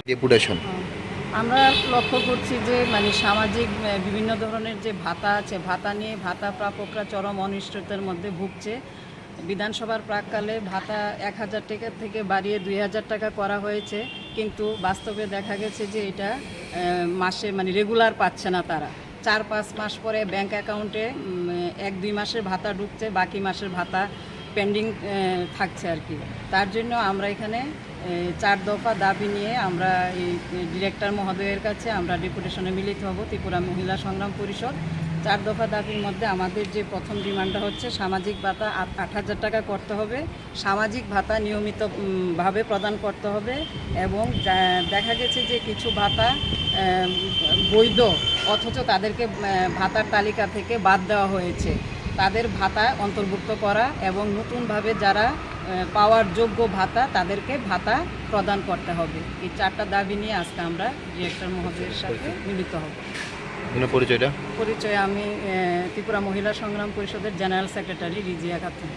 Deputation? আমরা লক্ষ্য করছি যে মানে সামাজিক বিভিন্ন ধরনের যে ভাতা আছে, ভাতা নিয়ে ভাতা প্রাপকরা চরম অনিশ্চয়তার মধ্যে ভুগছে। বিধানসভার প্রাক্কালে ভাতা ১,০০০ টাকা থেকে বাড়িয়ে ২,০০০ টাকা করা হয়েছে, কিন্তু বাস্তবে দেখা গেছে যে এটা মাসে মানে রেগুলার পাচ্ছে না তারা। ৪-৫ মাস পরে ব্যাংক অ্যাকাউন্টে ১-২ মাসের ভাতা ঢুকছে, বাকি মাসের ভাতা পেন্ডিং থাকছে আর কি। তার জন্য আমরা এখানে ৪ দফা দাবি নিয়ে আমরা এই ডিরেক্টর মহোদয়ের কাছে আমরা ডেপুটেশনে মিলিত হব, ত্রিপুরা মহিলা সংগ্রাম পরিষদ। ৪ দফা দাবির মধ্যে আমাদের যে প্রথম ডিমান্ডটা হচ্ছে সামাজিক ভাতা ৮,০০০ টাকা করতে হবে, সামাজিক ভাতা নিয়মিতভাবে প্রদান করতে হবে, এবং দেখা গেছে যে কিছু ভাতা বৈধ অথচ তাদেরকে ভাতার তালিকা থেকে বাদ দেওয়া হয়েছে, তাদের ভাতা অন্তর্ভুক্ত করা এবং নতুনভাবে যারা পাওয়ার যোগ্য ভাতা তাদেরকে ভাতা প্রদান করতে হবে। এই 4টা দাবি নিয়ে আজকে আমরা ডিরেক্টর মহোদয়ের সাথে মিলিত হব। পরিচয়টা? পরিচয়, আমি ত্রিপুরা মহিলা সংগ্রাম পরিষদের জেনারেল সেক্রেটারি রিজিয়া খাতুন।